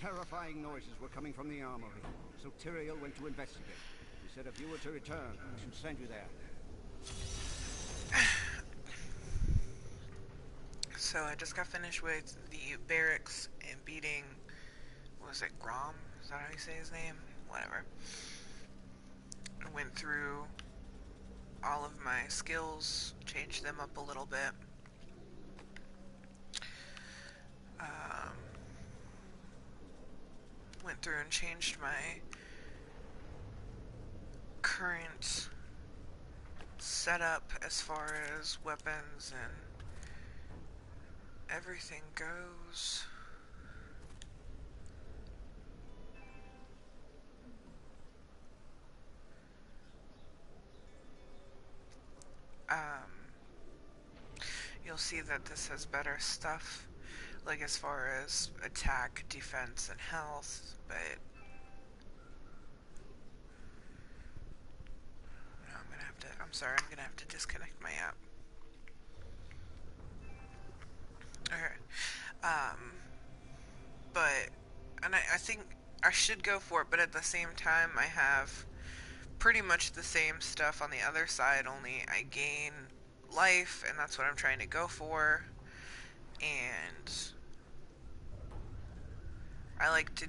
Terrifying noises were coming from the armory, so Tyrael went to investigate. He said if you were to return, I should send you there. So I just got finished with the barracks and beating, what was it, Grom? Is that how you say his name? Whatever. I went through all of my skills, changed them up a little bit. Went through and changed my current setup as far as weapons and everything goes. You'll see that this has better stuff, like as far as attack, defense, and health, but I'm sorry, I'm gonna have to disconnect my app. Okay. But, and I think I should go for it, but at the same time, I have pretty much the same stuff on the other side, only I gain life, and that's what I'm trying to go for. And I like to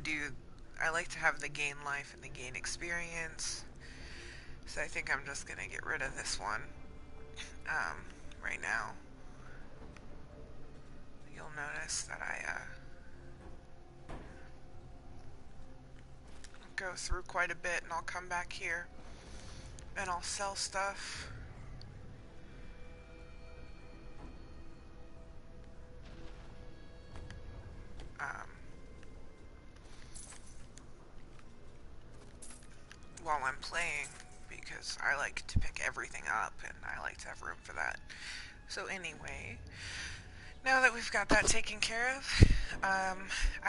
have the gain life and the gain experience. So I think I'm just gonna get rid of this one right now. You'll notice that I go through quite a bit, and I'll come back here and I'll sell stuff. While I'm playing, because I like to pick everything up and I like to have room for that. So anyway, now that we've got that taken care of, I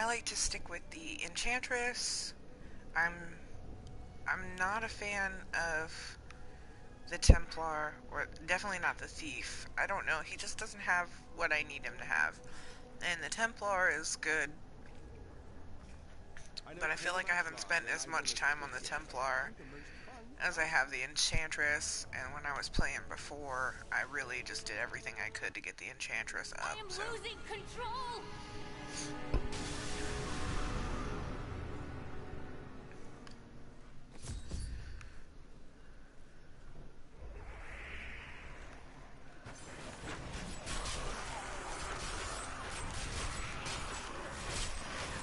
like to stick with the Enchantress. I'm not a fan of the Templar, or definitely not the Thief. I don't know, he just doesn't have what I need him to have. And the Templar is good, but I feel like I haven't spent as much time on the Templar as I have the Enchantress, and when I was playing before, I really just did everything I could to get the Enchantress up. I am losing control!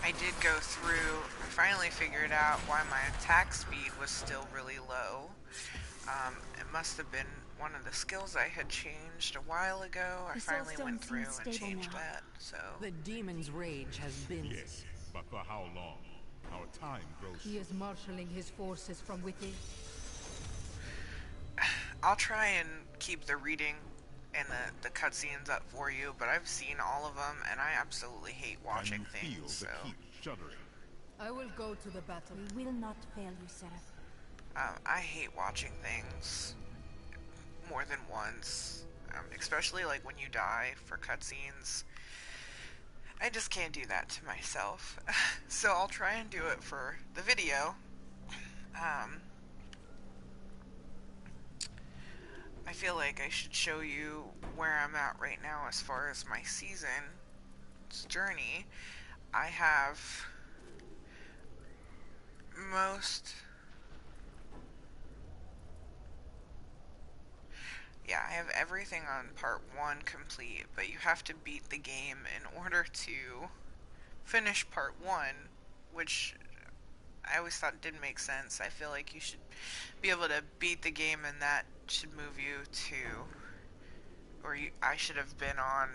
I did go through, I finally figured out why my attack speed was still really low. It must have been one of the skills I had changed a while ago. I finally went through and changed that, so... The demon's rage has been... Yes, but for how long? Our time grows... He is marshalling his forces from within. I'll try and keep the reading and the cutscenes up for you, but I've seen all of them, and I absolutely hate watching things, so... shuddering? I will go to the battle. We will not fail you, Seraph. I hate watching things more than once, especially like when you die for cutscenes. I just can't do that to myself. So I'll try and do it for the video. I feel like I should show you where I'm at right now as far as my season's journey. I have I have everything on part 1 complete, but you have to beat the game in order to finish part 1, which I always thought didn't make sense. I feel like you should be able to beat the game, and that should move you to, I should have been on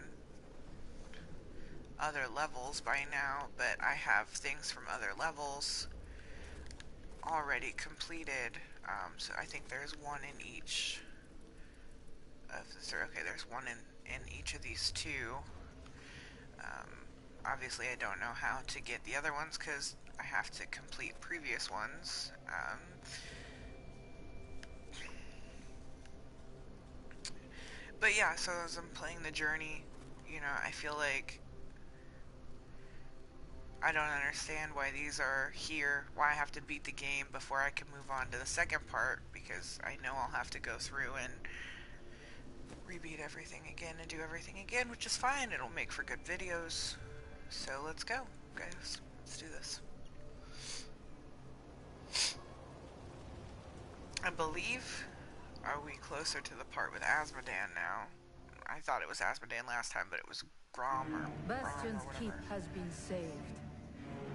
other levels by now, but I have things from other levels already completed. So I think there's one in each of the okay, there's one in each of these two. Obviously I don't know how to get the other ones because I have to complete previous ones. But yeah, so as I'm playing the journey, you know, I feel like I don't understand why these are here, why I have to beat the game before I can move on to the second part, because I know I'll have to go through and rebeat everything again and do everything again, which is fine. It'll make for good videos. So let's go, guys. Let's do this. I believe, are we closer to the part with Asmodan now? I thought it was Asmodan last time, but it was Grom or Bastion's Grom or keep whatever. has been saved.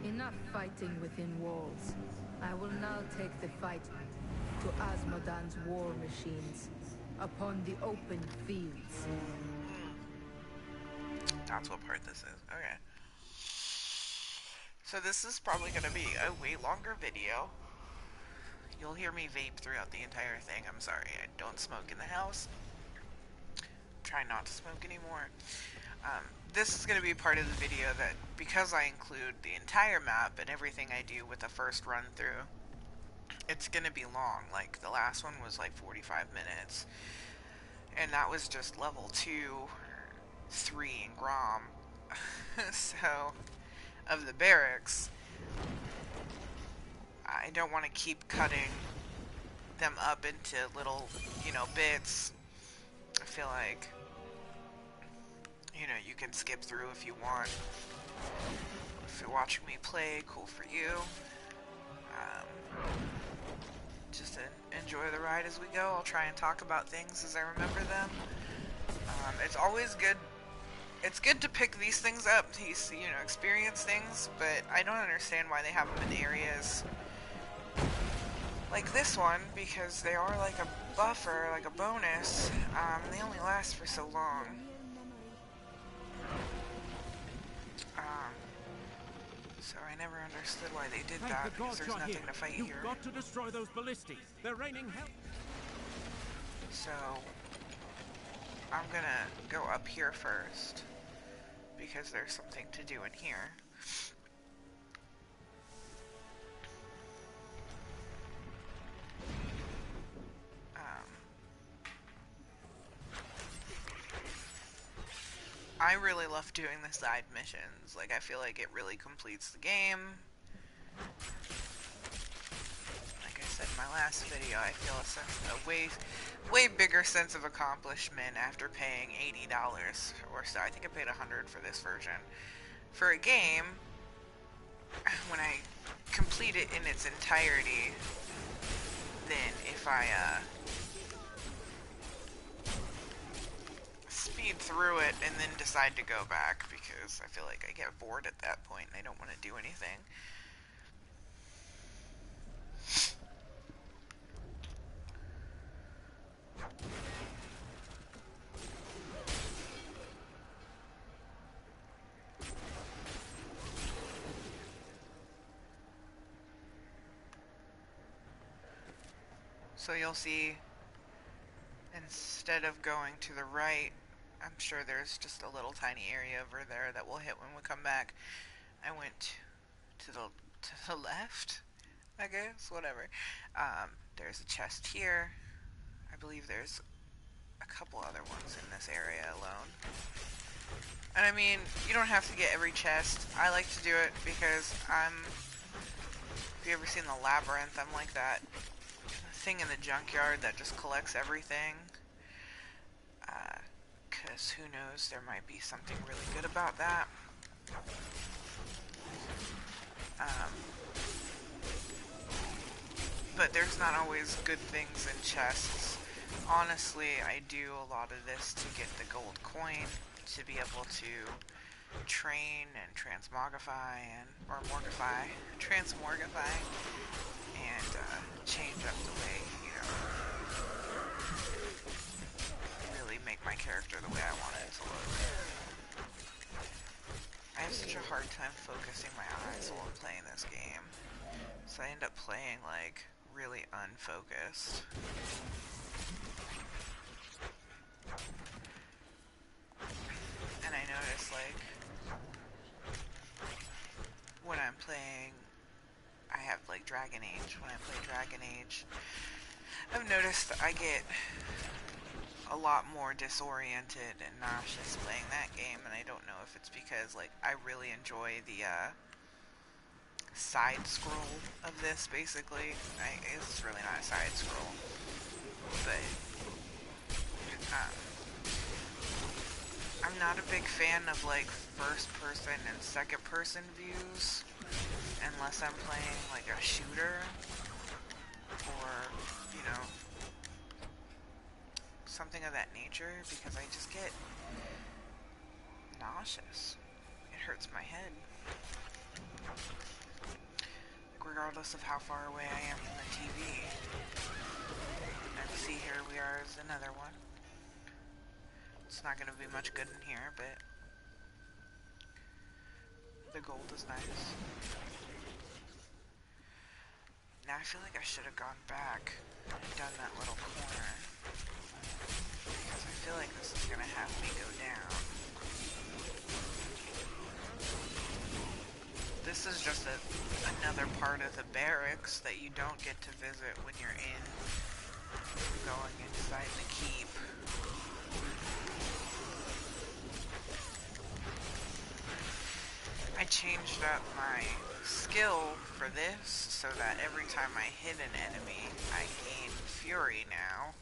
Enough fighting within walls. I will now take the fight to Asmodan's war machines upon the open fields. That's what part this is. Okay. So this is probably going to be a way longer video. You'll hear me vape throughout the entire thing. I'm sorry, I don't smoke in the house. Try not to smoke anymore. This is going to be part of the video that, because I include the entire map and everything I do with the first run through, it's going to be long. Like, the last one was like 45 minutes. And that was just level 2, 3 in Grom. So, of the barracks, I don't want to keep cutting them up into little, bits. I feel like, you can skip through if you want. If you're watching me play, cool for you. Just enjoy the ride as we go. I'll try and talk about things as I remember them. It's always good. It's good to pick these things up, to experience things, but I don't understand why they have them in areas like this one, because they are like a buffer, like a bonus. They only last for so long. So I never understood why they did that, because there's nothing to fight here. You've got to destroy those ballistas. They're raining hell. So I'm gonna go up here first, because there's something to do in here. I really love doing the side missions. Like, I feel like it really completes the game. Like I said in my last video, I feel a way bigger sense of accomplishment after paying $80 or so. I think I paid $100 for this version. For a game, when I complete it in its entirety, then if I speed through it and then decide to go back, because I feel like I get bored at that point and I don't want to do anything. So you'll see, instead of going to the right, I'm sure there's just a little tiny area over there that we'll hit when we come back. I went to the left, I guess, whatever. There's a chest here. I believe there's a couple other ones in this area alone. And I mean, you don't have to get every chest. I like to do it because if you ever seen the Labyrinth, I'm like that thing in the junkyard that just collects everything. Because who knows, there might be something really good about that. But there's not always good things in chests. Honestly, I do a lot of this to get the gold coin, to be able to train and transmogrify transmorgify, and change up the way, really make my character the way I want it to look. I have such a hard time focusing my eyes while I'm playing this game, so I end up playing like really unfocused. And I notice, like, when I'm playing, I have like Dragon Age. When I play Dragon Age, I've noticed I get a lot more disoriented and nauseous playing that game, and I don't know if it's because, like, I really enjoy the side scroll of this, basically. It's really not a side scroll, but um, I'm not a big fan of like first person and second person views unless I'm playing like a shooter or, you know, something of that nature, because I just get nauseous. It hurts my head. Like, regardless of how far away I am from the TV. And see, here we are as another one. It's not going to be much good in here, but the gold is nice. Now I feel like I should have gone back and done that little corner, because I feel like this is going to have me go down. This is just another part of the barracks that you don't get to visit when you're going inside the keep. I changed up my skill for this so that every time I hit an enemy, I gain fury now,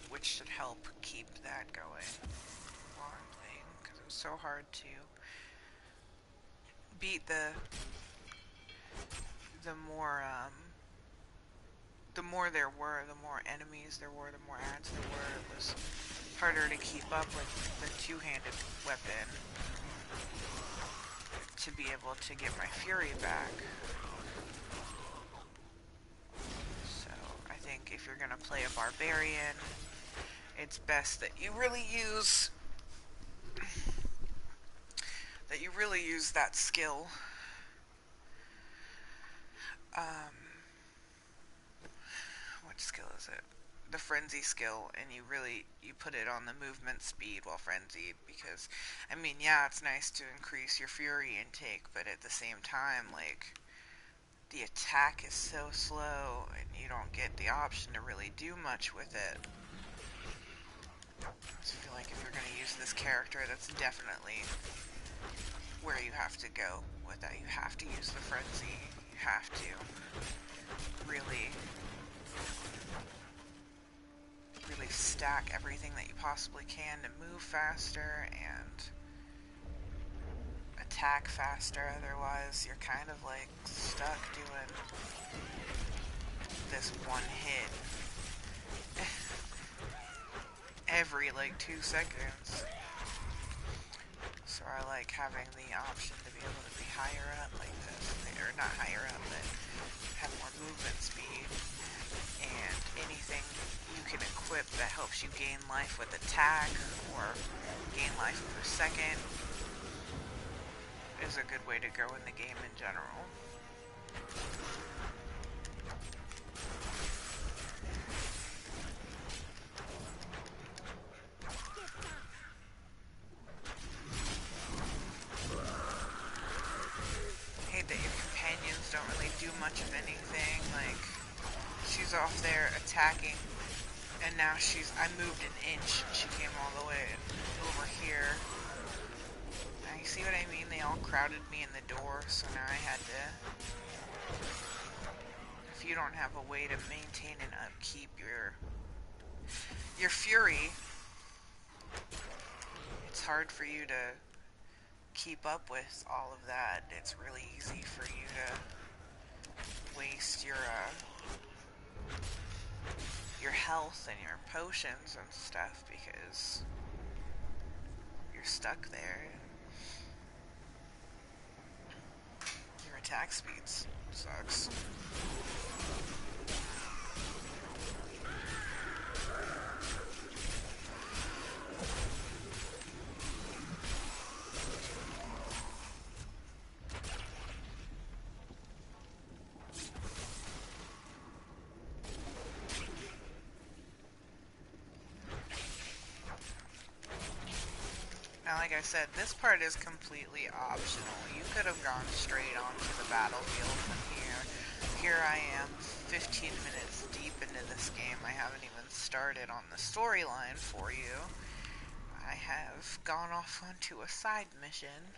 which should help keep that going while I'm playing, because it was so hard to beat the more there were, the more enemies there were, the more ads there were. It was harder to keep up with the two-handed weapon to be able to get my fury back. So I think if you're gonna play a barbarian, it's best that you really use that skill. What skill is it? The frenzy skill, and you put it on the movement speed while frenzied, because I mean, yeah, it's nice to increase your fury intake, but at the same time, like, the attack is so slow and you don't get the option to really do much with it. So I feel like if you're going to use this character, that's definitely where you have to go with that. You have to use the frenzy. You have to really stack everything that you possibly can to move faster and attack faster. Otherwise, you're kind of like stuck doing this one hit every like 2 seconds. So I like having the option to be able to be higher up like this, or not higher up, but have more movement speed, and anything you can equip that helps you gain life with attack or gain life per second is a good way to go in the game in general. I hate that your companions don't really do much of anything. Like, she's off there attacking, and now I moved an inch, and she came all the way over here. Now you see what I mean? They all crowded me in the door, so now I had to... If you don't have a way to maintain and upkeep your fury, it's hard for you to keep up with all of that. It's really easy for you to waste your health and your potions and stuff because you're stuck there. Your attack speeds sucks. Now, like I said, this part is completely optional. You could have gone straight onto the battlefield from here. Here I am, 15 minutes deep into this game. I haven't even started on the storyline for you. I have gone off onto a side mission.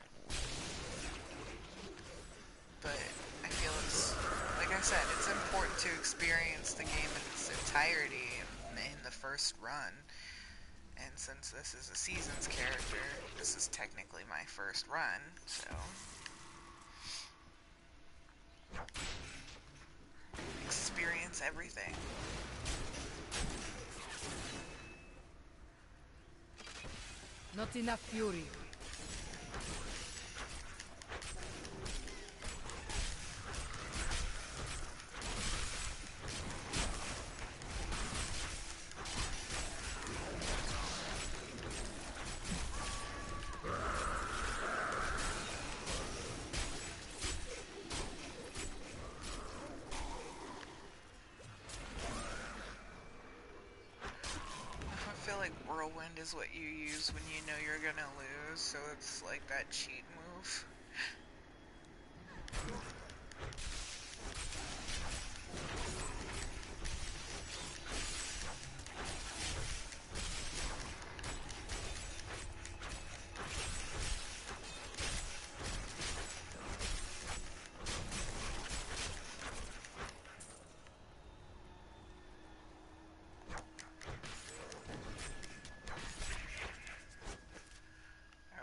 but I feel it's, like I said, it's important to experience the game in its entirety in the first run. And since this is a Seasons character, this is technically my first run, so... experience everything. Not enough fury. I feel like Whirlwind is what you use when you know you're gonna lose, so it's like that cheat move.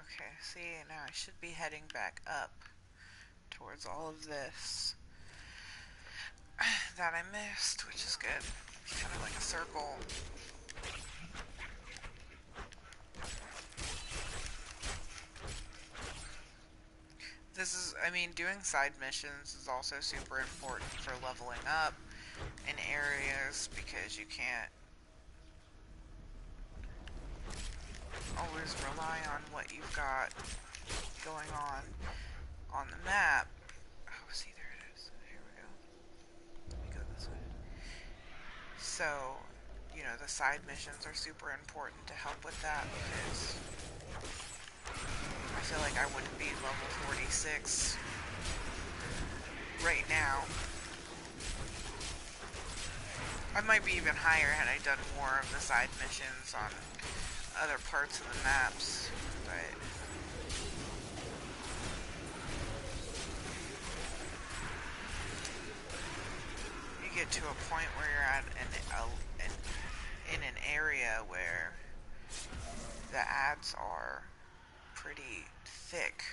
Okay, see, now I should be heading back up towards all of this that I missed, which is good. It's kind of like a circle. This is, I mean, doing side missions is also super important for leveling up in areas because you can't always rely on what you've got going on the map. Oh, see, there it is. Here we go. Let me go this way. So, you know, the side missions are super important to help with that because I feel like I wouldn't be level 46 right now. I might be even higher had I done more of the side missions on other parts of the maps, but you get to a point where you're at in an area where the ads are pretty thick.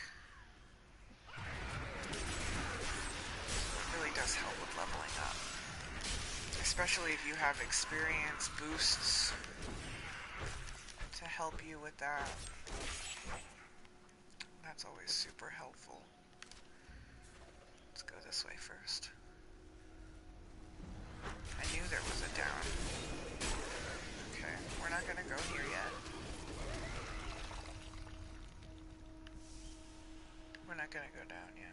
It really does help with leveling up, especially if you have experience boosts to help you with that. That's always super helpful. Let's go this way first. I knew there was a down. Okay, we're not gonna go here yet. We're not gonna go down yet.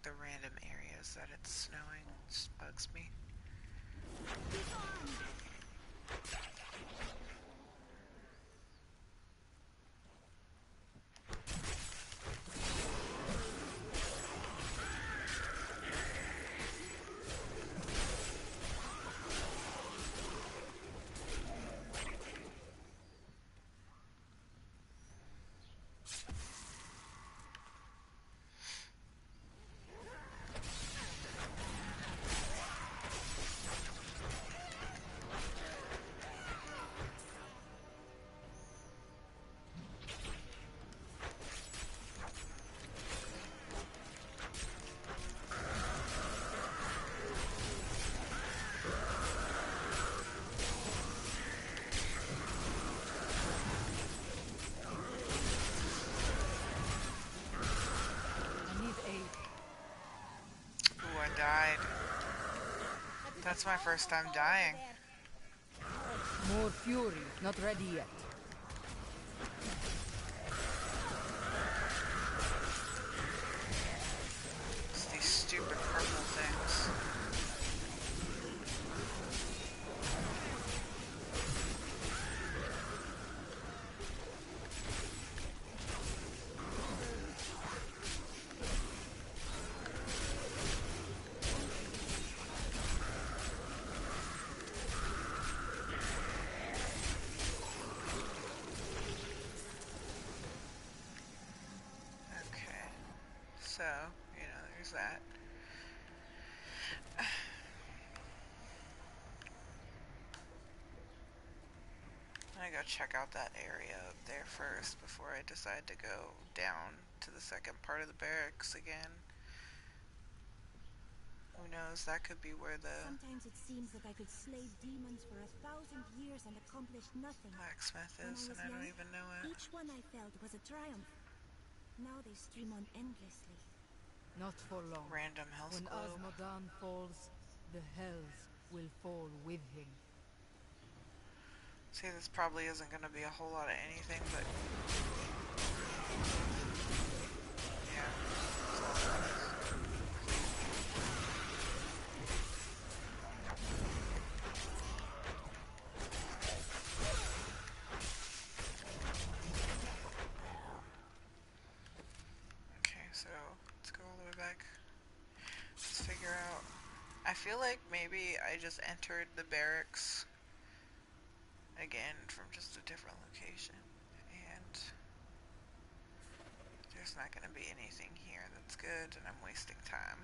The random areas that it's snowing just bugs me. Died. That's my first time dying. More fury, not ready yet. It's these stupid purple things. I'm gonna go check out that area up there first before I decide to go down to the second part of the barracks again. Who knows, that could be where the Sometimes it seems that I could slay demons for 1,000 years and accomplish nothing. blacksmith When is, I was and I don't young, even know it. each one I felled was a triumph. Now they stream on endlessly. Not for long. Random health When globe. Osmodan falls, the hells will fall with him. See, this probably isn't going to be a whole lot of anything, but... yeah. Okay, so let's go all the way back. Let's figure out... I feel like maybe I just entered the barracks again from just a different location, and there's not going to be anything here that's good, and I'm wasting time.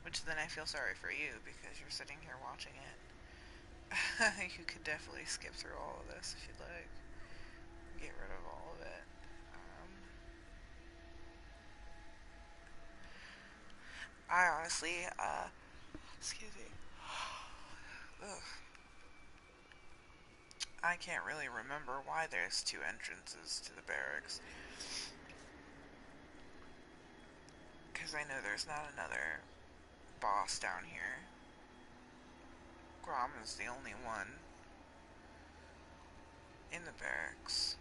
Which then I feel sorry for you, because you're sitting here watching it. You could definitely skip through all of this if you'd like. Get rid of all of it. I honestly, excuse me. Ugh. I can't really remember why there's two entrances to the barracks. Because I know there's not another boss down here. Grom is the only one in the barracks.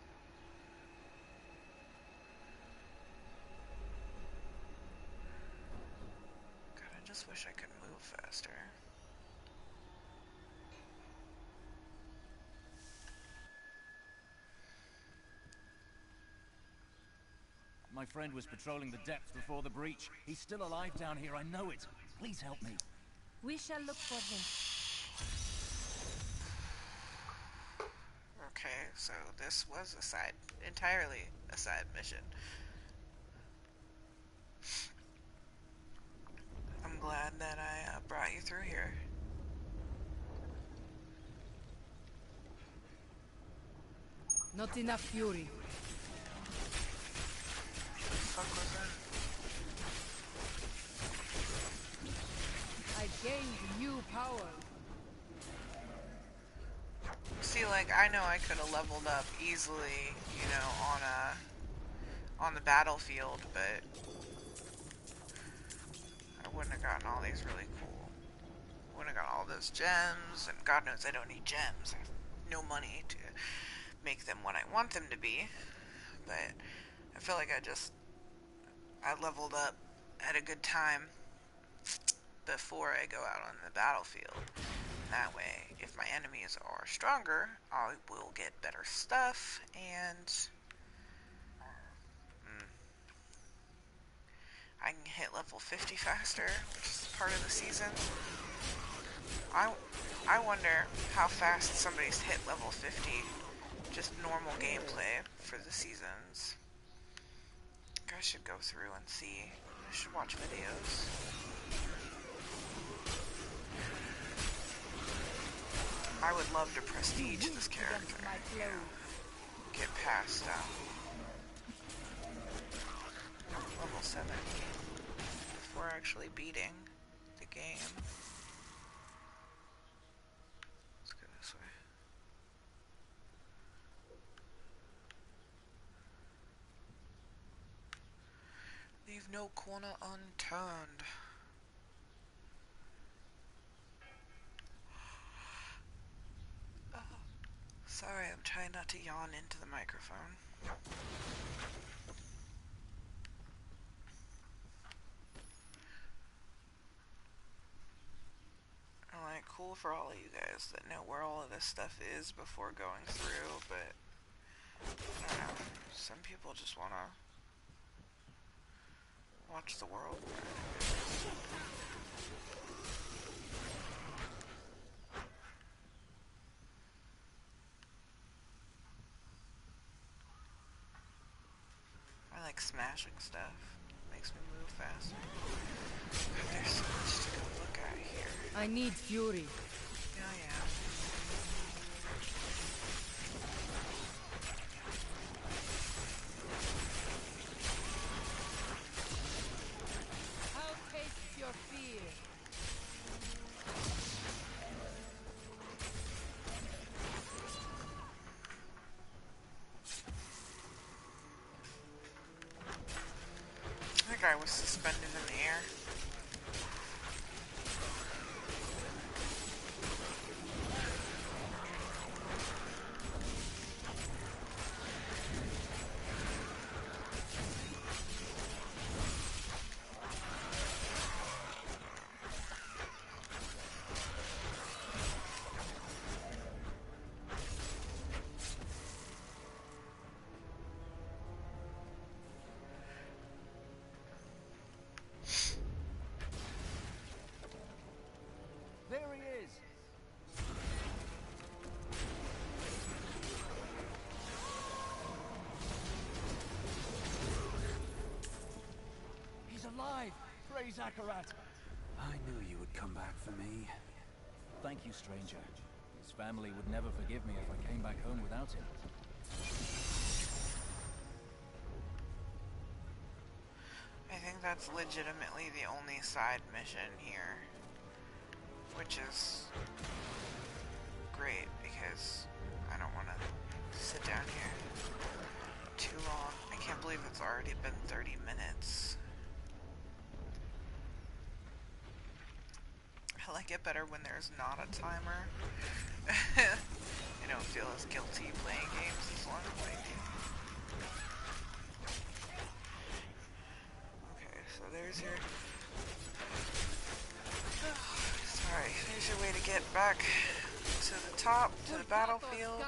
God, I just wish I could move faster. My friend was patrolling the depths before the breach. He's still alive down here, I know it. Please help me. We shall look for him. Okay, so this was entirely a side mission. I'm glad that I brought you through here. Not enough fury. Fuck was that? I gained new power. See, like, I know I could have leveled up easily, you know, on the battlefield, but I wouldn't have gotten all these really cool. Wouldn't have got all those gems, and God knows I don't need gems. I have no money to make them what I want them to be, but I feel like I leveled up at a good time before I go out on the battlefield. That way, if my enemies are stronger, I will get better stuff, and I can hit level 50 faster, which is part of the season. I wonder how fast somebody's hit level 50, just normal gameplay for the seasons. I should go through and see. I should watch videos. I would love to prestige this character. Yeah. Get past level 7 before actually beating the game. Let's go this way. Leave no corner unturned. Sorry, I'm trying not to yawn into the microphone. I'm like, cool for all of you guys that know where all of this stuff is before going through, but I don't know. Some people just want to watch the world burn. I like smashing stuff. Makes me move faster. But there's so much to go look at here. I need fury. Oh yeah. I'll taste your fear. That guy was suspended in the air. There he is! He's alive! Praise Akarat! I knew you would come back for me. Thank you, stranger. His family would never forgive me if I came back home without him. I think that's legitimately the only side mission here. Which is great because I don't want to sit down here too long. I can't believe it's already been 30 minutes. I like it better when there's not a timer. I don't feel as guilty playing games as long as I do. Okay, so there's your... Sorry, there's your way to get back to the top, to the battlefield.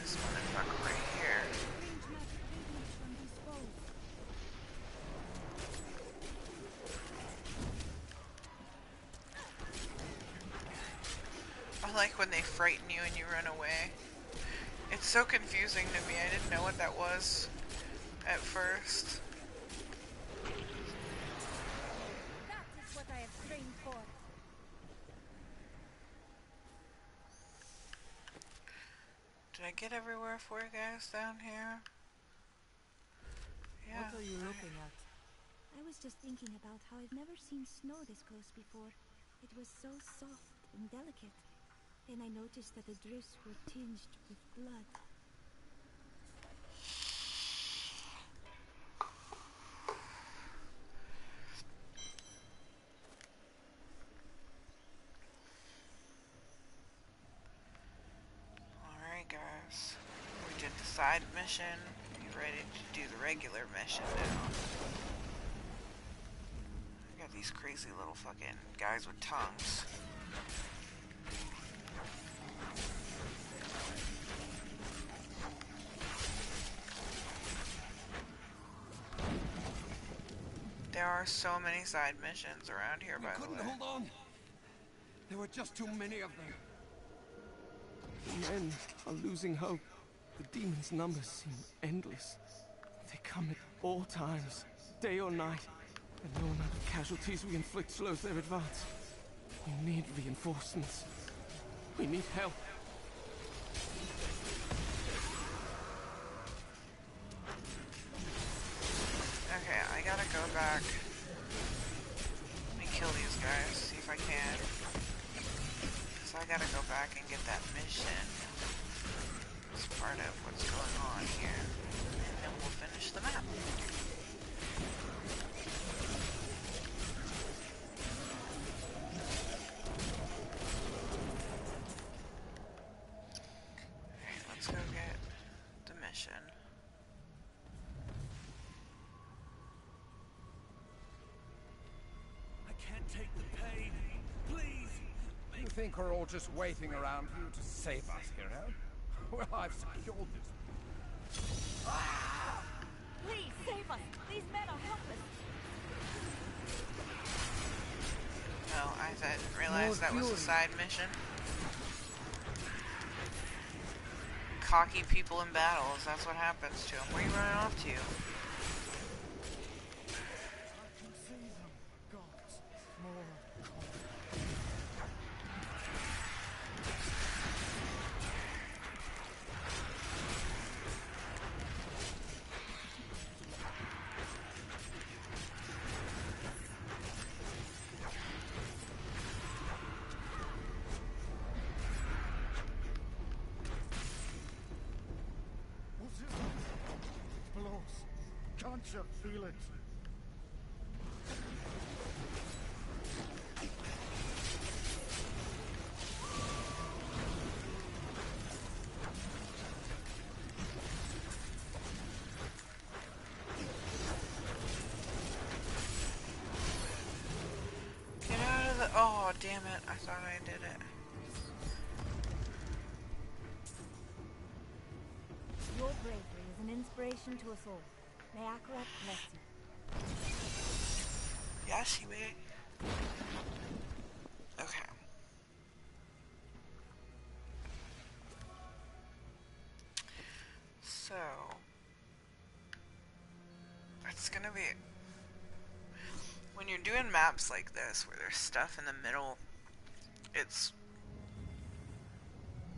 This motherfucker right here. I like when they frighten you and you run away. It's so confusing to me. I didn't know what that was at first. That is what I have trained for. Did I get everywhere for you guys down here? Yeah. What are you looking at? I was just thinking about how I've never seen snow this close before. It was so soft and delicate. Then I noticed that the drifts were tinged with blood. Alright guys, we did the side mission. We're ready to do the regular mission now. I got these crazy little fucking guys with tongues. There are so many side missions around here, by the way. Couldn't hold on. There were just too many of them. The men are losing hope. The demons' numbers seem endless. They come at all times, day or night, and no amount of casualties we inflict slows their advance. We need reinforcements. We need help. Okay, I gotta go back. Let me kill these guys, see if I can. So I gotta go back and get that mission. It's part of what's going on here. And then we'll finish the map. Alright, let's go get the mission. I can't take the pain. Please! You think we're all just waiting around for you to save us, hero? Well, I've secured this. Please save us! These men are helpless! Oh, I didn't realize that was a side mission. cocky people in battles. That's what happens to them. Where are you running off to? Can't you feel it? Get out of the... Oh, damn it. I thought I did it. Your bravery is an inspiration to us all. May Akarat bless you. Yes, you may. Okay. So... It's gonna be... When you're doing maps like this, where there's stuff in the middle, it's...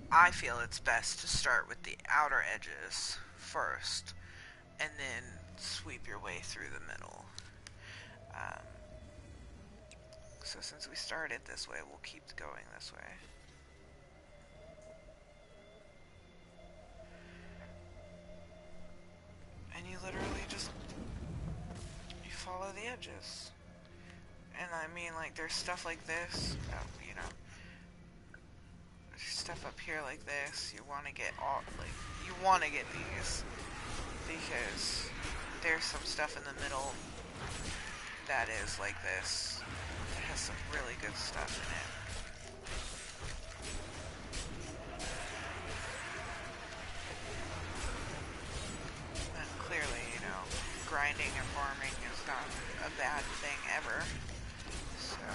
I feel it's best to start with the outer edges first, and then sweep your way through the middle. So since we started this way, we'll keep going this way. And you literally just, you follow the edges. And I mean, like, there's stuff like this, you know, there's stuff up here like this. You want to get all, like, you want to get these, because there's some stuff in the middle that is like this. It has some really good stuff in it. And clearly, you know, grinding and farming is not a bad thing ever. So...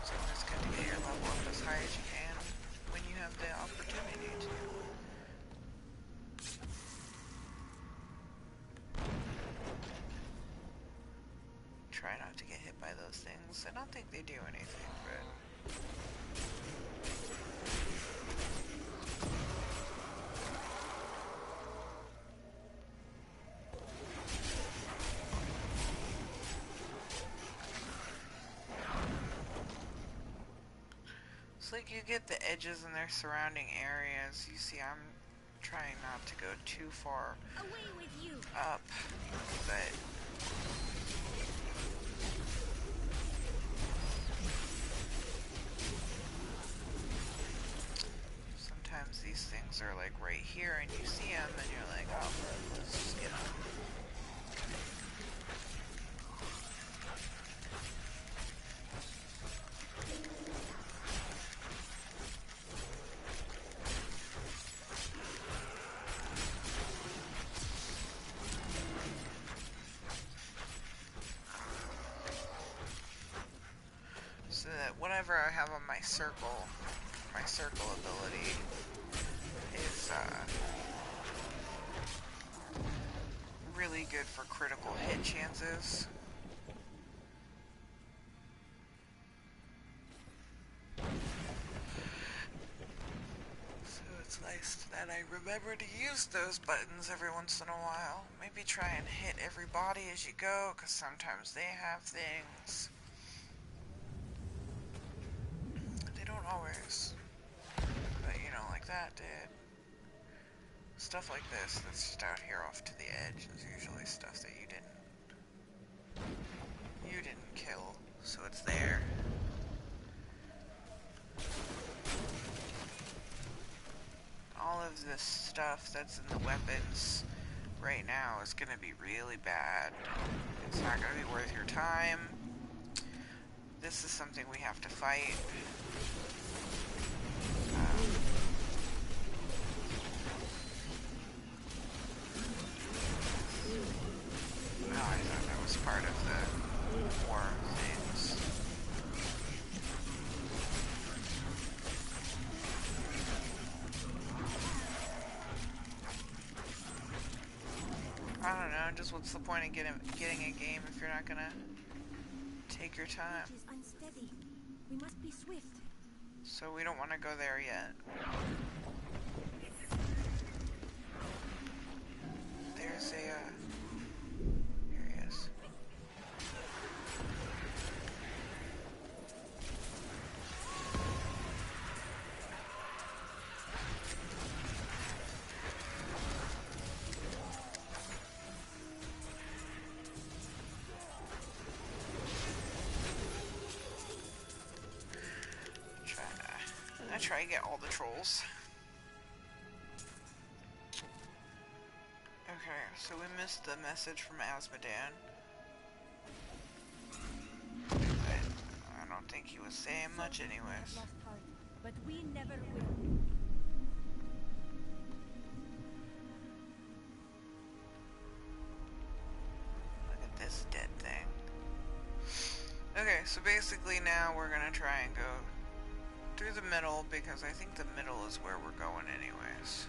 It's always good to get your level up as high as you can when you have the opportunity to. Try not to get hit by those things. I don't think they do anything, but... It's like you get the edges in their surrounding areas. You see, I'm trying not to go too far Away with you. up, but... Sometimes these things are like right here and you see them and you're like, oh, let's just get them. So that whatever I have on my circle ability is really good for critical hit chances. So it's nice that I remember to use those buttons every once in a while. Maybe try and hit every body as you go, because sometimes they have things. They don't always. But, you know, like that did. Stuff like this that's just out here off to the edge is usually stuff that you didn't kill, so it's there. All of this stuff that's in the weapons right now is gonna be really bad. It's not gonna be worth your time. This is something we have to fight. Oh, I thought that was part of the... more things. I don't know, just what's the point of getting a game if you're not gonna take your time? It is unsteady. We must be swift. So we don't want to go there yet. There's a, here he is. I try to get all the trolls. Okay, so we missed the message from Asmodan. I don't think he was saying much anyways. Lost heart, but we never will. Look at this dead thing. Okay, so basically now we're gonna try and go through the middle, because I think the middle is where we're going anyways.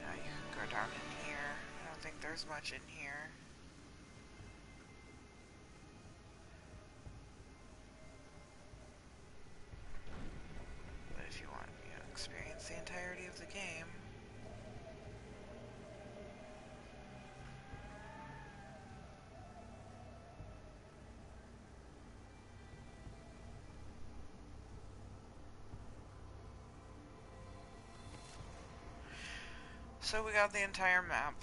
Now you can go down in here. I don't think there's much in here. But if you want, experience the entirety of the game. So we got the entire map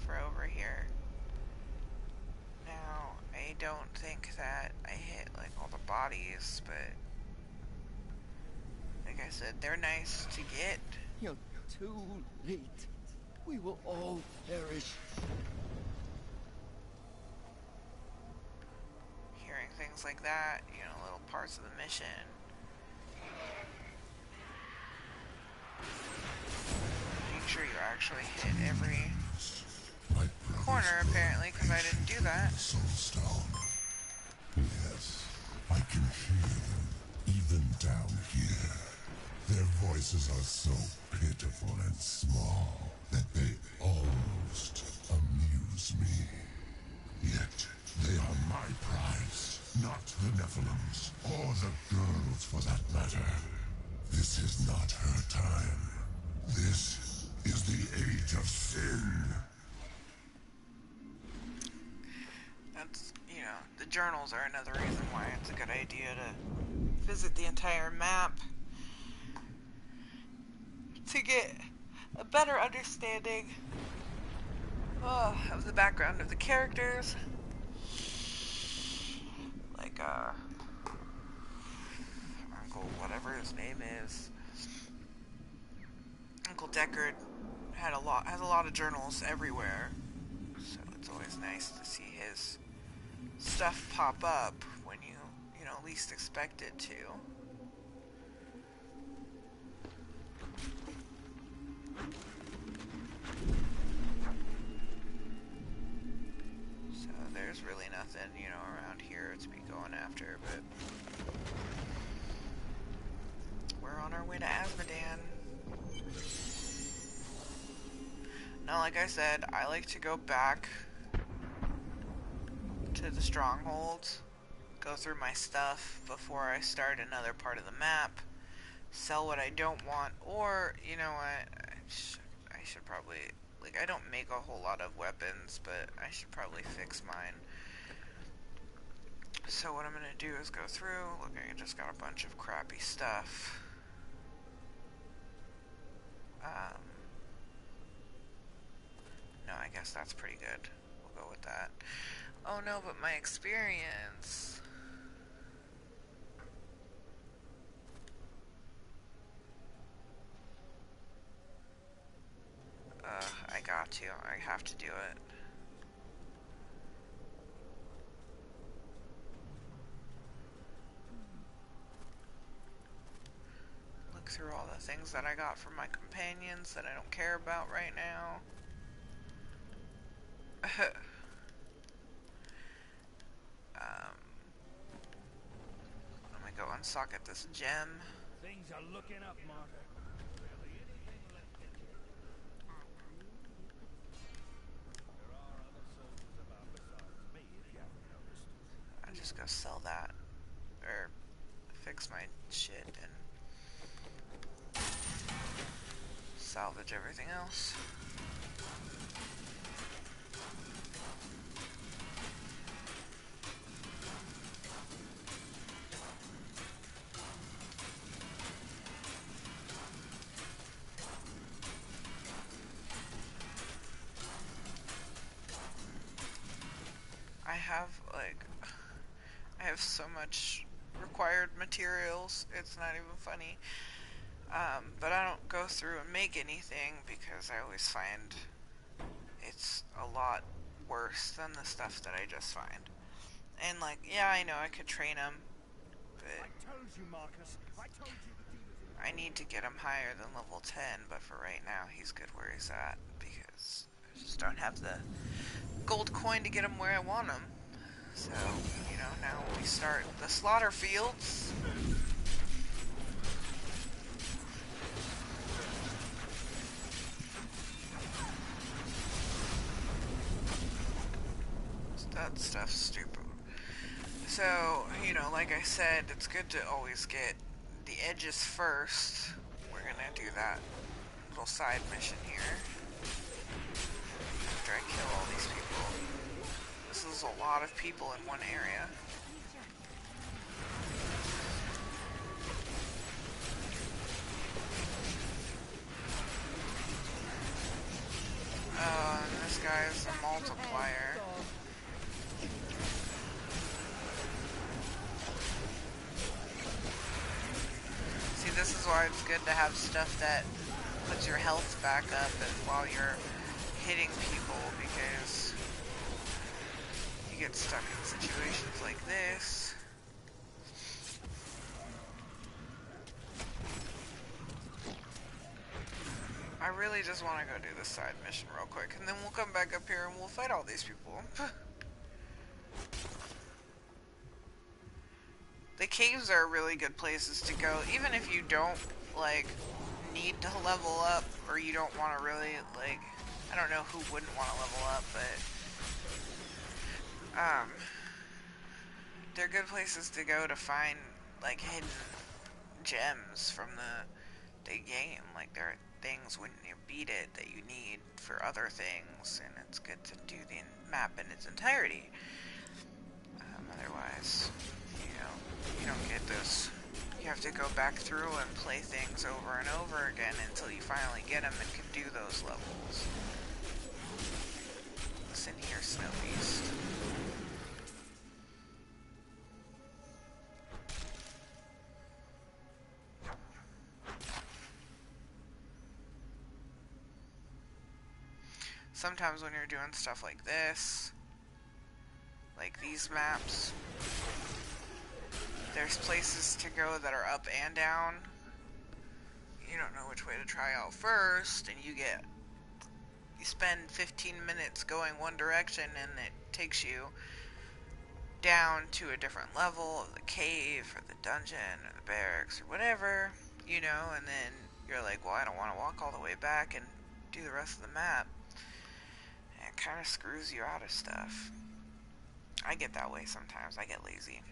for over here. Now, I don't think that I hit like all the bodies, but like I said, they're nice to get. You're too late. We will all perish. Hearing things like that, little parts of the mission. Making sure you actually hit every corner, apparently, because I didn't do that. Yes, I can hear them, even down here. Their voices are so pitiful and small that they almost amuse me. Yet, they are my prize, not the Nephilims, or the girls for that matter. This is not her time. This is the age of sin. That's, the journals are another reason why it's a good idea to visit the entire map to get a better understanding of the background of the characters. Like, Uncle whatever his name is. Uncle Deckard has a lot of journals everywhere. So it's always nice to see his stuff pop up when you least expect it to. So there's really nothing, around here to be going after, but we're on our way to Asmodan. Now, like I said, I like to go back to the strongholds, go through my stuff before I start another part of the map, sell what I don't want, or, you know what, I should probably, I don't make a whole lot of weapons, but I should probably fix mine. So what I'm going to do is go through, look, I just got a bunch of crappy stuff. No, I guess that's pretty good. We'll go with that. Oh no, but my experience. I got to. I have to do it. Look through all the things that I got from my companions that I don't care about right now. Let me go unsocket this gem. Things are looking up, Martha. I'll just go sell that. Or fix my shit and salvage everything else. I have so much required materials, it's not even funny. But I don't go through and make anything because I always find it's a lot worse than the stuff that I just find. And like, yeah, I know I could train him, but I told you, Marcus. I told you the demons. I need to get him higher than level 10, but for right now, he's good where he's at because I just don't have the gold coin to get him where I want him. So, you know, now we start the slaughter fields. That stuff's stupid. So, you know, like I said, it's good to always get the edges first. We're gonna do that little side mission here after I kill all these people. This is a lot of people in one area. Oh, and this guy is a multiplier. See, this is why it's good to have stuff that puts your health back up while you're hitting people, because you get stuck in situations like this. I really just want to go do this side mission real quick, and then we'll come back up here and we'll fight all these people. The caves are really good places to go, even if you don't, like, need to level up, or you don't want to really, like, I don't know who wouldn't want to level up, but, they're good places to go to find, like, hidden gems from the game. Like, there are things when you beat it that you need for other things, and it's good to do the map in its entirety. Otherwise, you know, you don't get those. You have to go back through and play things over and over again until you finally get them and can do those levels. Listen here, Snow Beast. Sometimes when you're doing stuff like this, like these maps, there's places to go that are up and down. You don't know which way to try out first, and you spend 15 minutes going one direction, and it takes you down to a different level of the cave, or the dungeon, or the barracks, or whatever, you know, and then you're like, well, I don't want to walk all the way back and do the rest of the map. And it kind of screws you out of stuff. I get that way sometimes. I get lazy.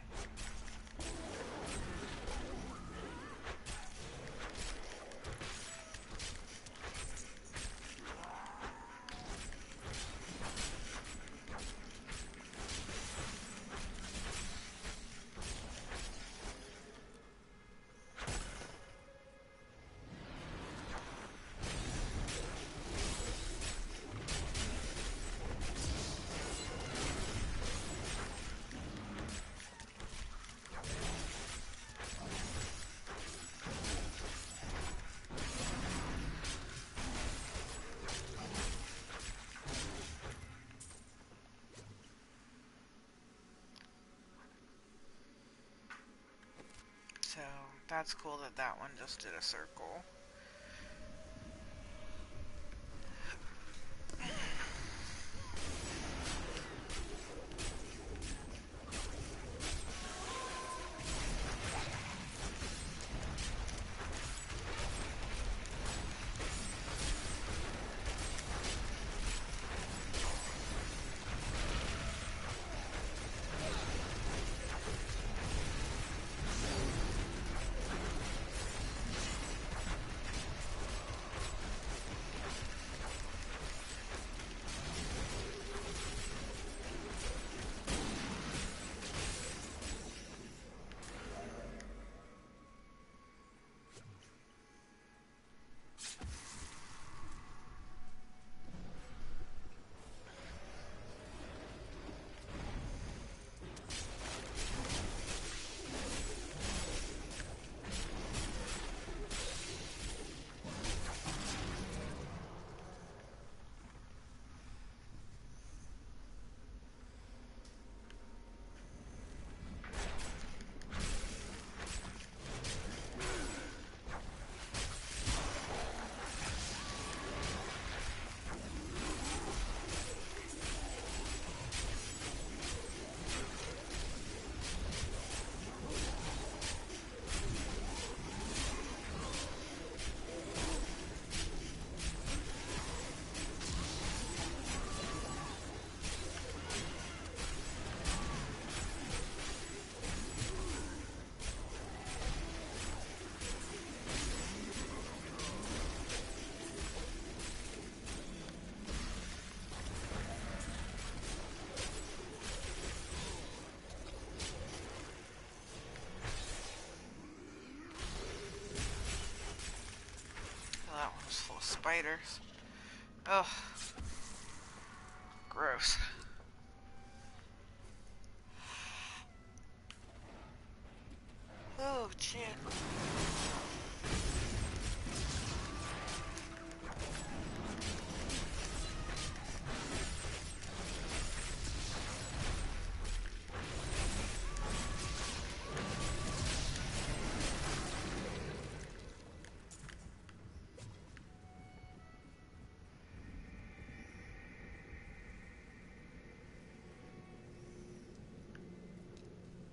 So that's cool that that one just did a circle. spiders. Ugh. Gross. Oh, shit.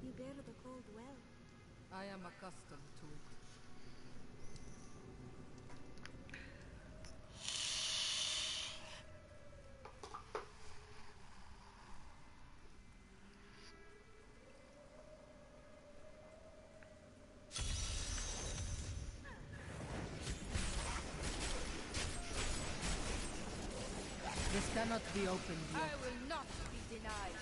You bear the cold well. I am accustomed to it. This cannot be opened yet. I will not be denied.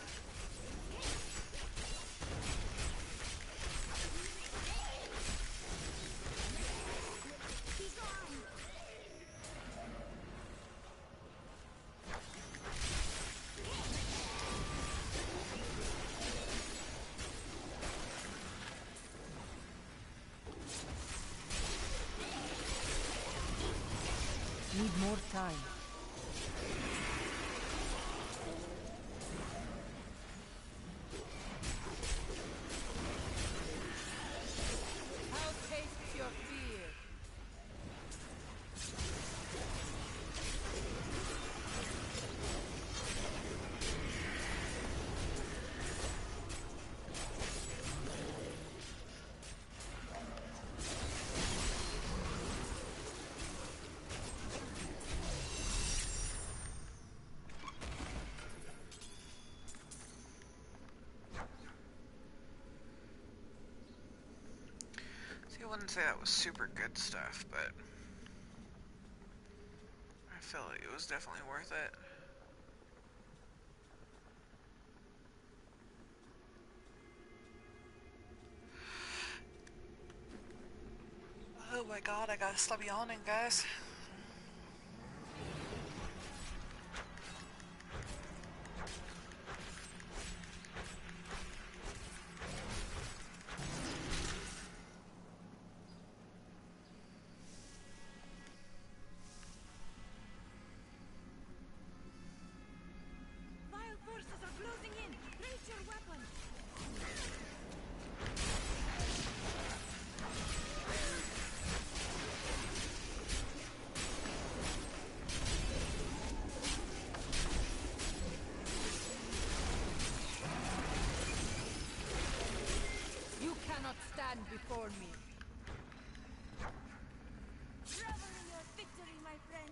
Need more time. I'll taste your fear. See, I wouldn't say that was super good stuff, but I feel like it was definitely worth it. Oh my god, I gotta stop yawning, guys. Vile forces are closing in. Raise your weapons. You cannot stand before me. Revel in your victory, my friend.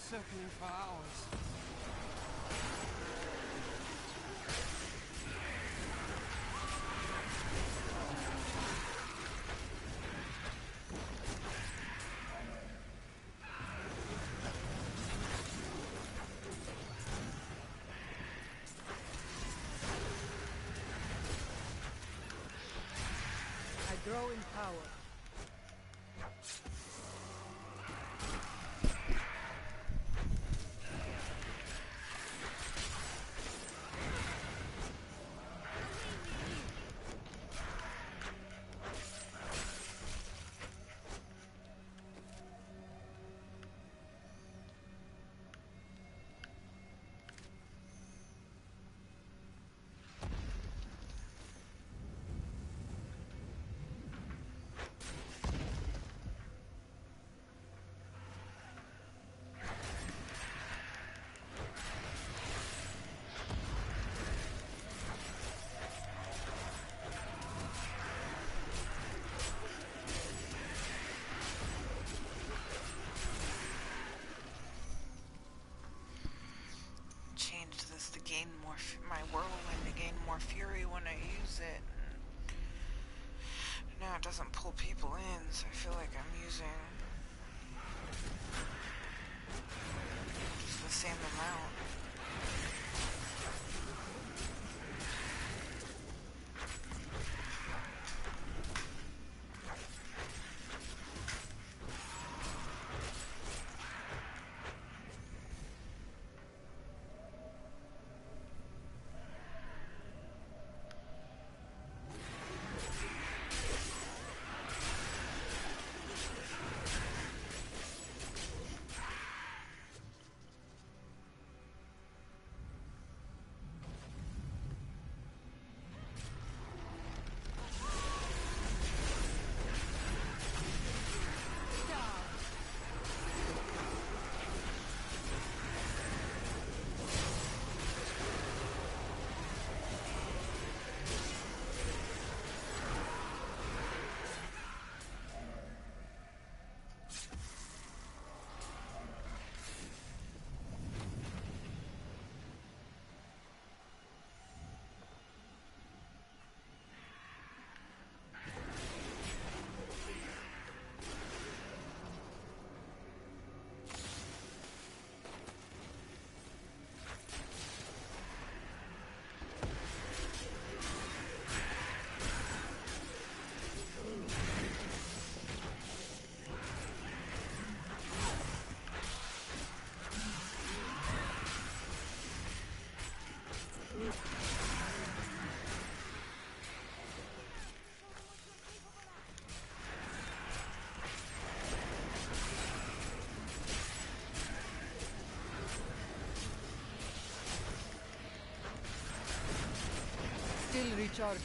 circling for hours. I grow in power. To gain more, my whirlwind to gain more fury when I use it. And now it doesn't pull people in, so I feel like I'm using just the same amount. Still recharging.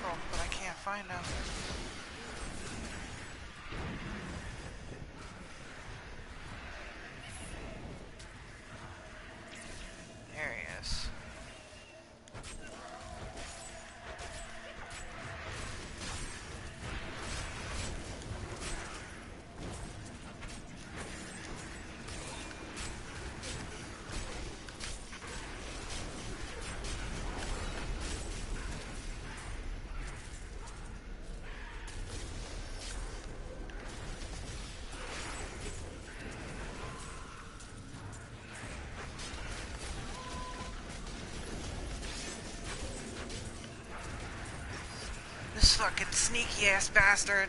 central, but I can't find him. There he is. This fucking sneaky ass bastard.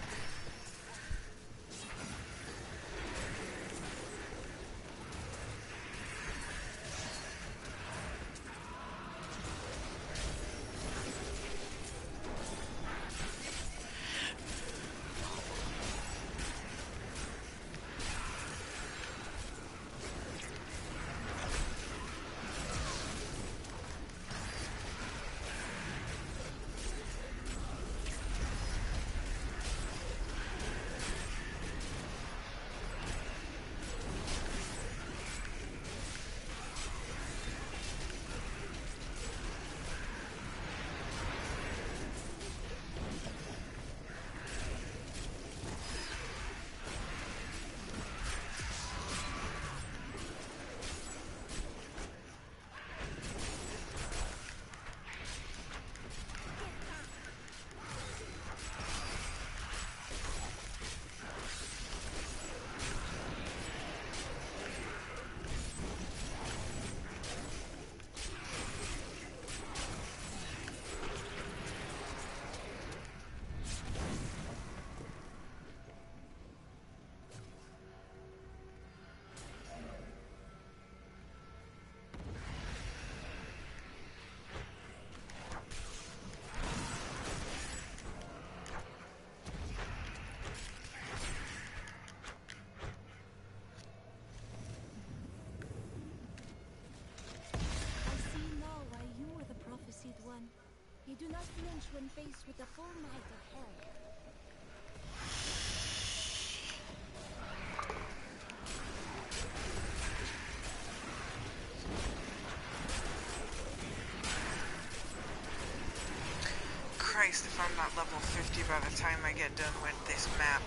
One. You do not flinch when faced with the full might of hell. Christ, if I'm not level 50 by the time I get done with this map.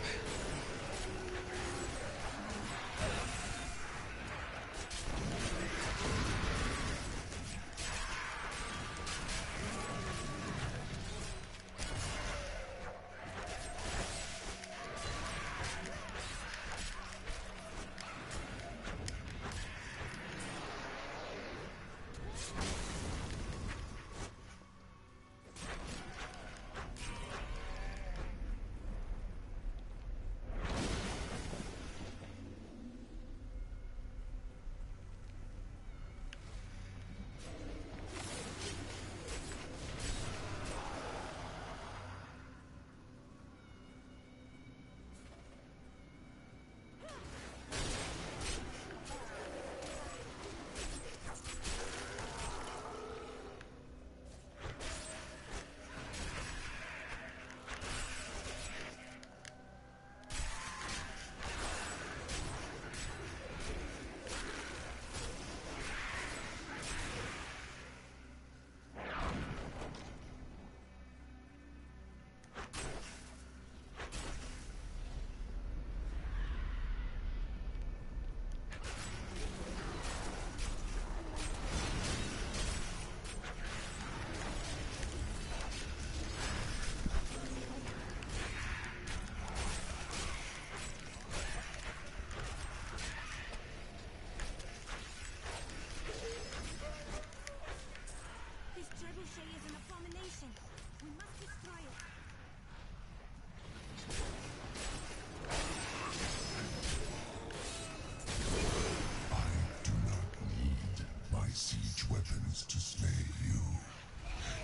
To slay you.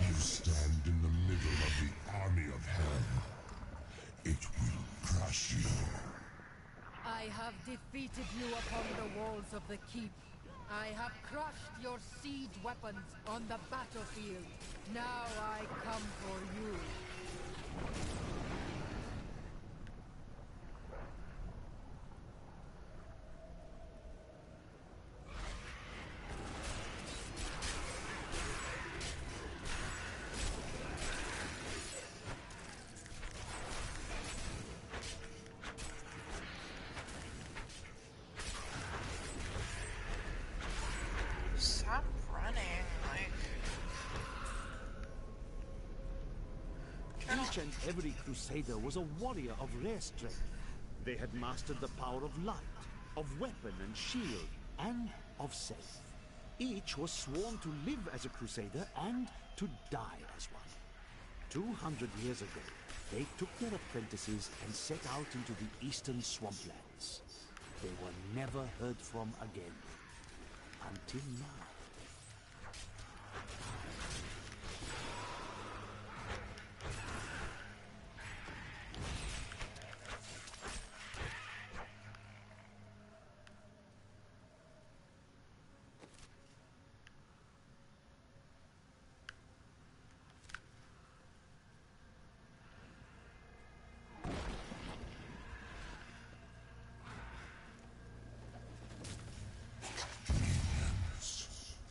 You stand in the middle of the army of hell. It will crush you. I have defeated you upon the walls of the keep. I have crushed your siege weapons on the battlefield. Now I come for you. Each and every crusader was a warrior of rare strength. They had mastered the power of light, of weapon and shield, and of self. Each was sworn to live as a crusader and to die as one. 200 years ago, they took their apprentices and set out into the eastern swamplands. They were never heard from again. Until now.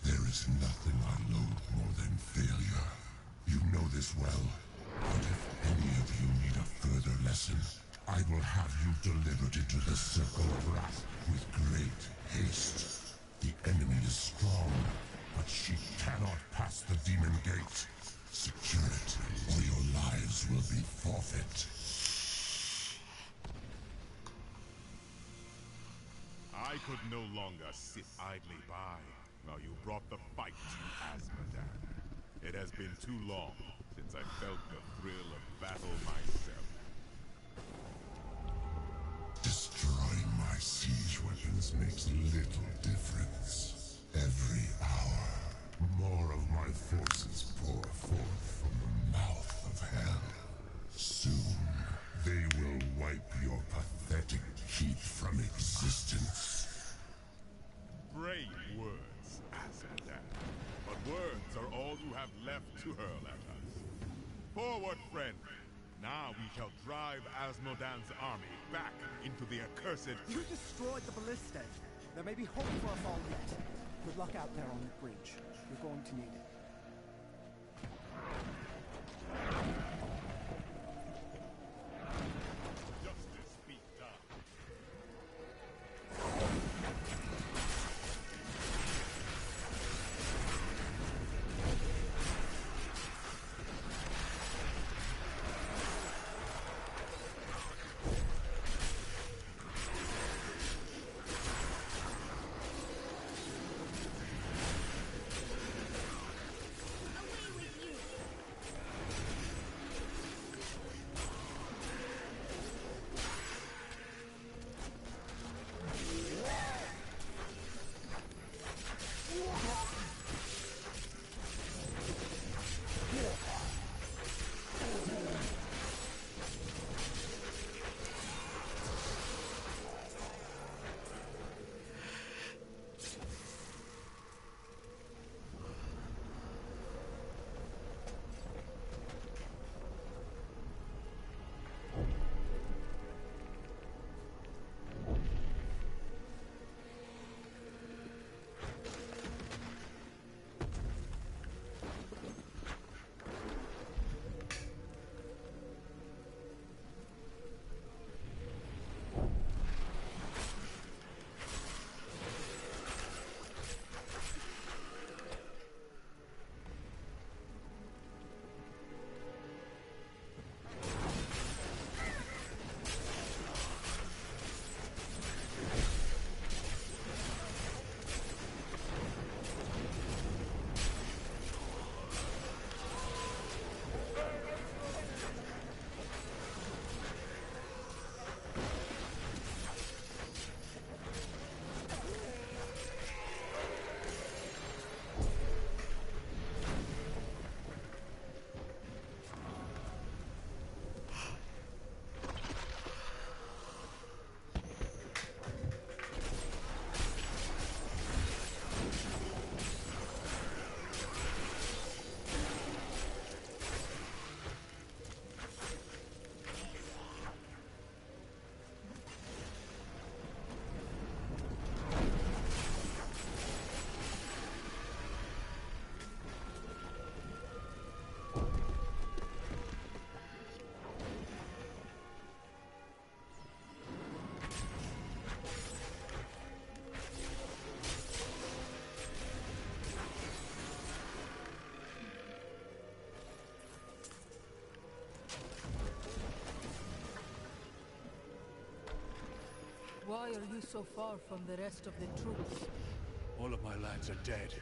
There is nothing I loathe more than failure. You know this well. But if any of you need a further lesson, I will have you delivered into the Circle of Wrath with great haste. The enemy is strong, but she cannot pass the demon gate. Secure it, or your lives will be forfeit. I could no longer sit idly by while you brought the fight to Azmodan. It has been too long since I felt the thrill of battle myself. Destroying my siege weapons makes little difference. Every hour, more of my forces pour forth from the mouth of hell. Soon, they will wipe your pathetic keep from existence. Brave words, Azmodan. But words are all you have left to hurl at us. Forward, friend! Now we shall drive Azmodan's army back into the accursed... You destroyed the ballista. There may be hope for us all yet. Good luck out there on the bridge. You're going to need it. Justice be done. Why are you so far from the rest of the troops? All of my lads are dead.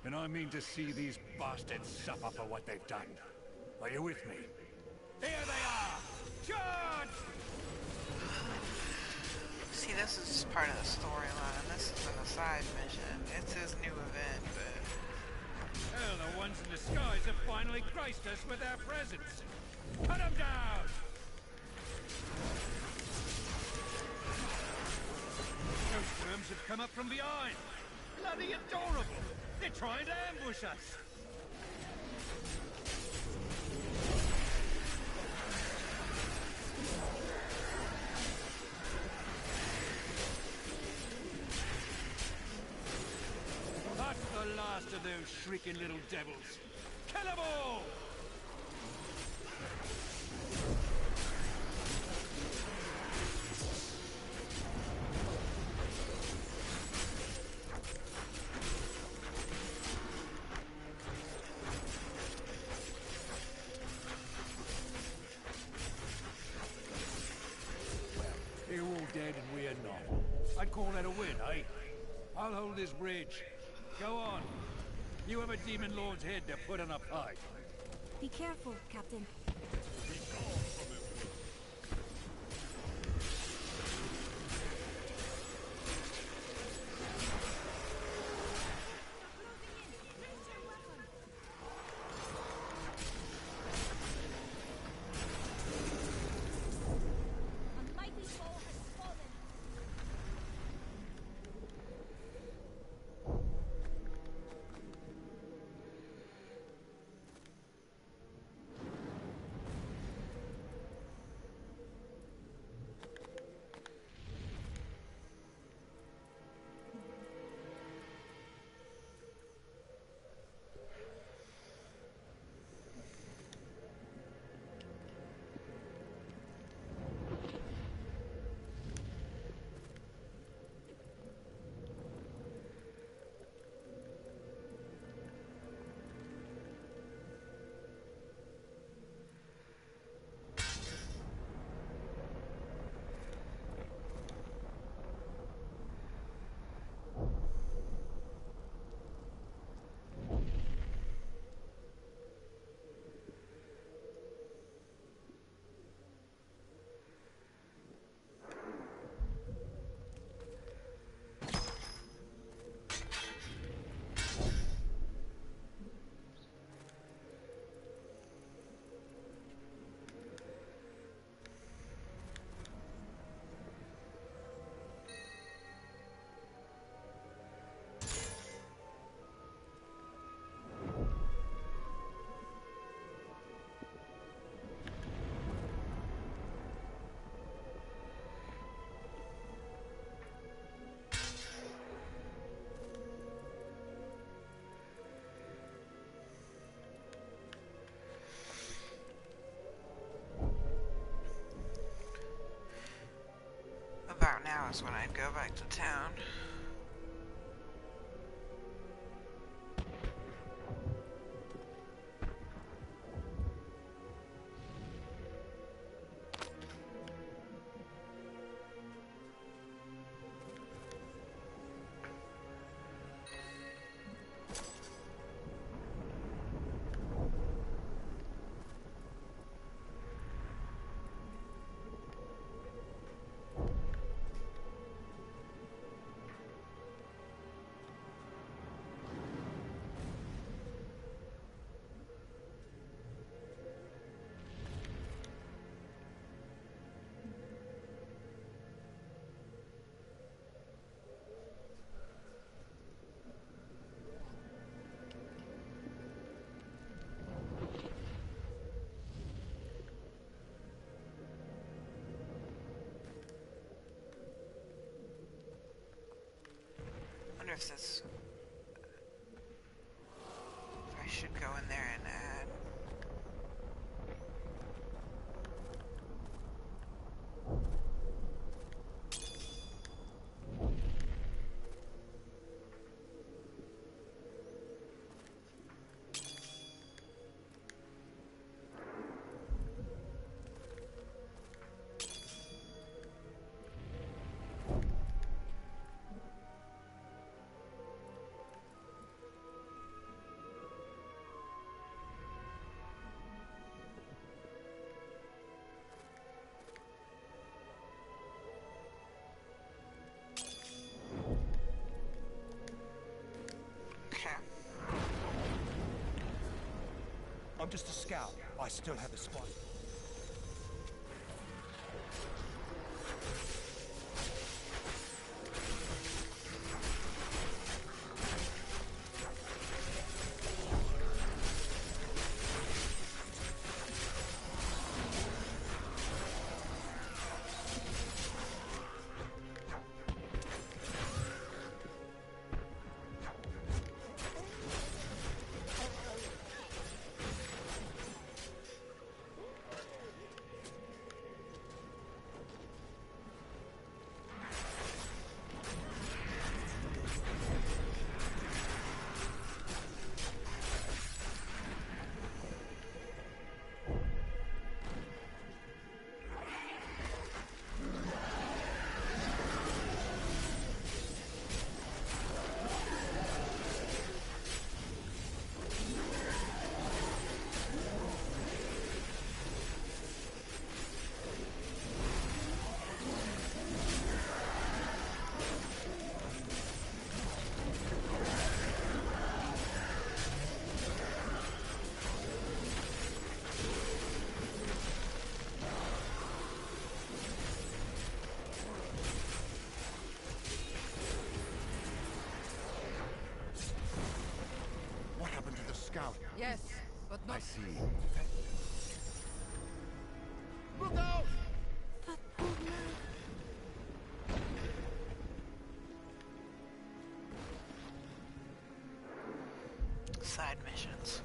And I mean to see these bastards suffer for what they've done. Are you with me? Here they are! Charge! See, this is just part of the storyline. This isn't a side mission. It's his new event, but... Hell, the ones in the skies have finally graced us with their presence! Cut them down! Those worms have come up from behind! Bloody adorable! They're trying to ambush us! That's the last of those shrieking little devils! Kill them all! They're all dead and we're not. I'd call that a win, eh? I'll hold this bridge. Go on. You have a demon lord's head to put on a pike. Be careful, Captain. About now is when I'd go back to town. Wonder if this... if I should go in there and add... just a scout. I still have a spot. Scout. Yes, but not. I see. Look out! That poor man. Side missions.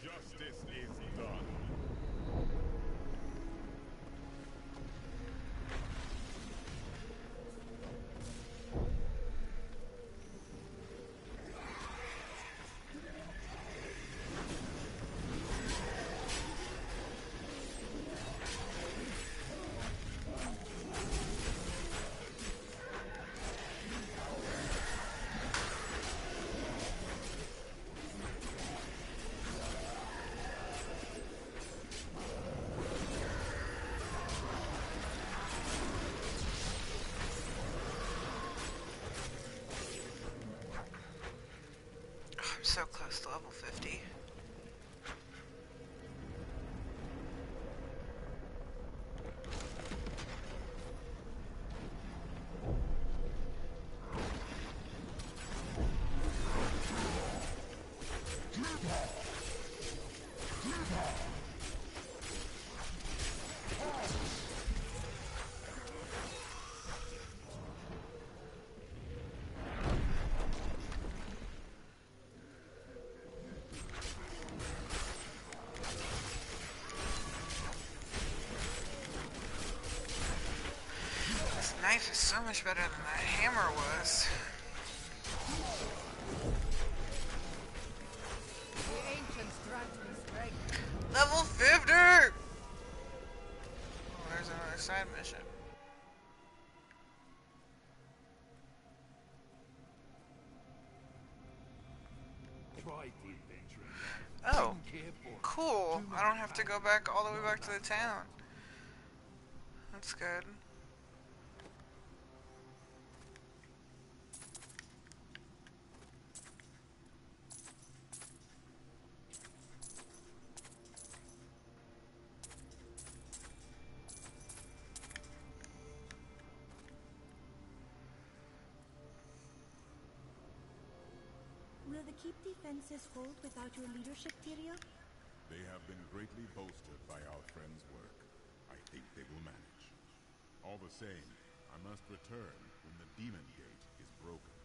Justice is done. I'm so close to level 50. This knife is so much better than that hammer was. The ancients grant me strength. Level 50! Oh, there's another side mission. Tried the adventure in life. Oh, Didn't care for it. cool. Too I don't much have to go power. back all the way Not back to the enough. town. That's good. Will the keep defenses whole without your leadership, Tyria? They have been greatly bolstered by our friend's work. I think they will manage. All the same, I must return when the demon gate is broken.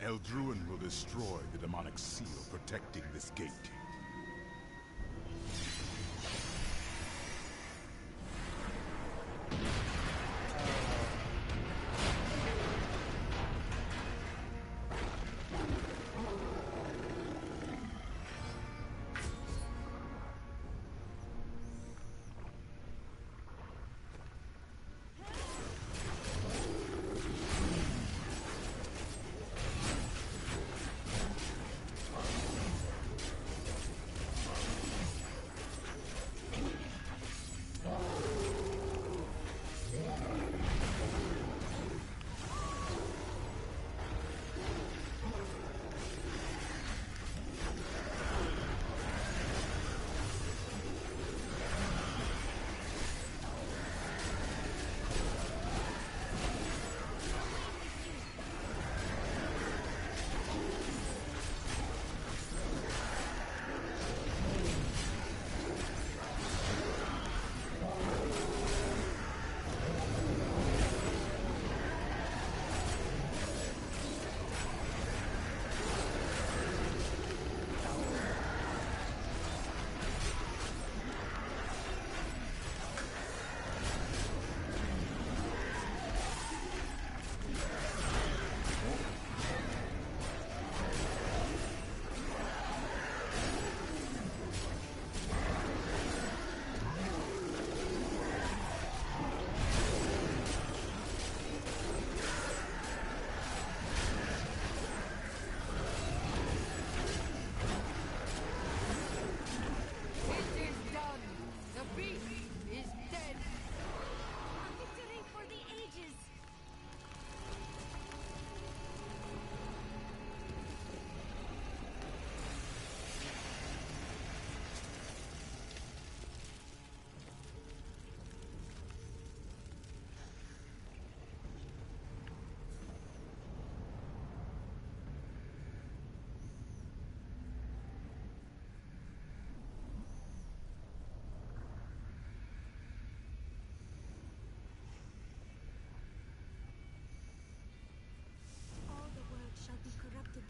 Eldruin will destroy the demonic seal protecting this gate.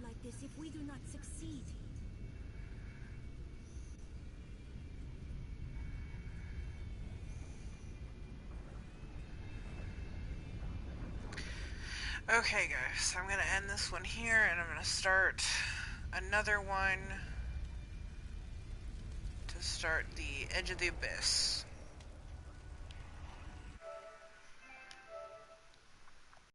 Like this if we do not succeed. Okay guys, I'm gonna end this one here and I'm gonna start another one to start the Edge of the Abyss.